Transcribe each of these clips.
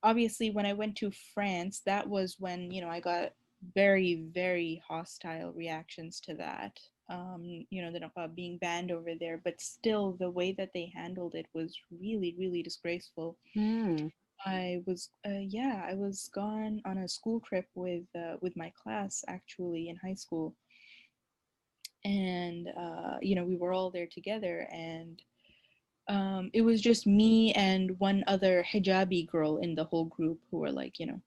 obviously when I went to France, that was when, you know, I got very, very hostile reactions to that. You know, the niqab being banned over there, but still the way that they handled it was really, really disgraceful. Mm. Yeah, I was gone on a school trip with my class actually in high school, and you know, we were all there together, and it was just me and one other hijabi girl in the whole group who were like, you know,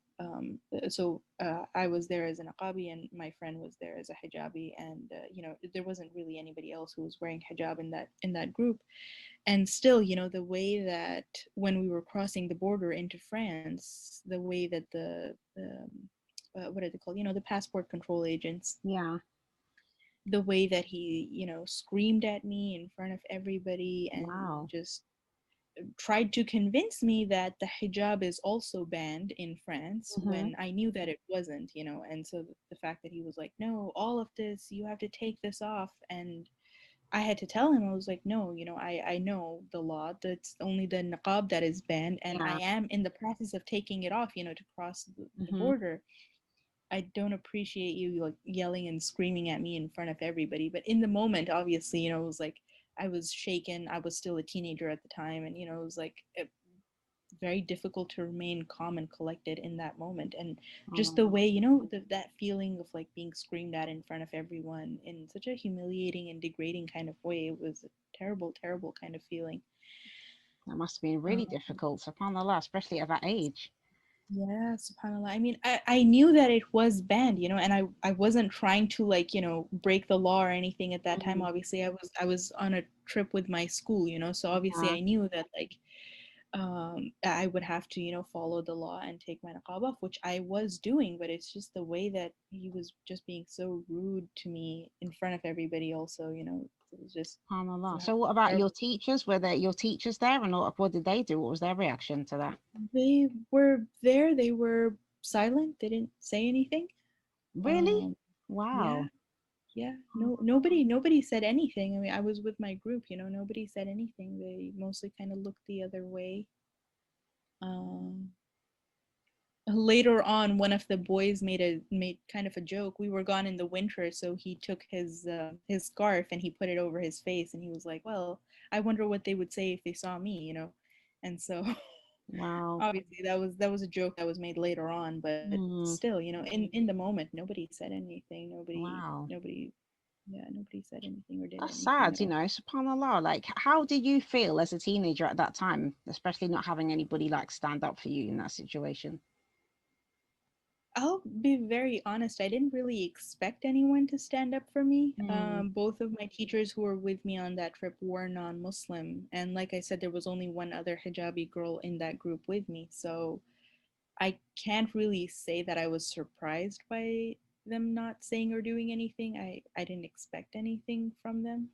I was there as a niqabi and my friend was there as a hijabi, and you know, there wasn't really anybody else who was wearing hijab in that group. And still, you know, the way that when we were crossing the border into France, the way that what are they called? You know, the passport control agents, Yeah. the way that he, you know, screamed at me in front of everybody and Wow. just tried to convince me that the hijab is also banned in France Mm-hmm. when I knew that it wasn't, you know. And so the fact that he was like, no, all of this, you have to take this off. And I had to tell him, I was like, no, you know, I know the law. That's only the niqab that is banned. And I Yeah. am in the process of taking it off, you know, to cross the Mm-hmm. border. I don't appreciate you like yelling and screaming at me in front of everybody. But in the moment, obviously, you know, it was like I was shaken. I was still a teenager at the time, and you know, it was like very difficult to remain calm and collected in that moment. And just the Oh, way, you know, that feeling of like being screamed at in front of everyone in such a humiliating and degrading kind of way, it was a terrible, terrible kind of feeling. that must have been really Um, difficult, subhanAllah, especially at that age. Yeah, subhanAllah. I mean, I knew that it was banned, you know, and I wasn't trying to like, you know, break the law or anything at that time. Mm. Obviously, I was on a trip with my school, you know, so obviously Yeah. I knew that like I would have to, you know, follow the law and take my niqab off, which I was doing, but it's just the way that he was just being so rude to me in front of everybody also, you know, it was just SubhanAllah. subhanAllah, So what about your terrible. teachers? Were there your teachers there and what did they do? What was their reaction to that? They were there, they were silent, they didn't say anything. Really? Um, yeah, Wow. yeah. Nobody said anything. I mean, I was with my group, you know, nobody said anything. They mostly kind of looked the other way. Um, Later on, one of the boys made kind of a joke. We were gone in the winter, so he took his scarf and he put it over his face, and he was like, "Well, I wonder what they would say if they saw me," you know. And so Wow. obviously that was a joke that was made later on, but Mm. still, you know, in the moment, nobody said anything. Wow. Nobody said anything or did That's anything sad, at all. subhanAllah. Like, how did you feel as a teenager at that time, especially not having anybody like stand up for you in that situation? I'll be very honest, I didn't really expect anyone to stand up for me. Mm. Both of my teachers who were with me on that trip were non-Muslim, and like I said, there was only one other hijabi girl in that group with me, so I can't really say that I was surprised by them not saying or doing anything. I didn't expect anything from them.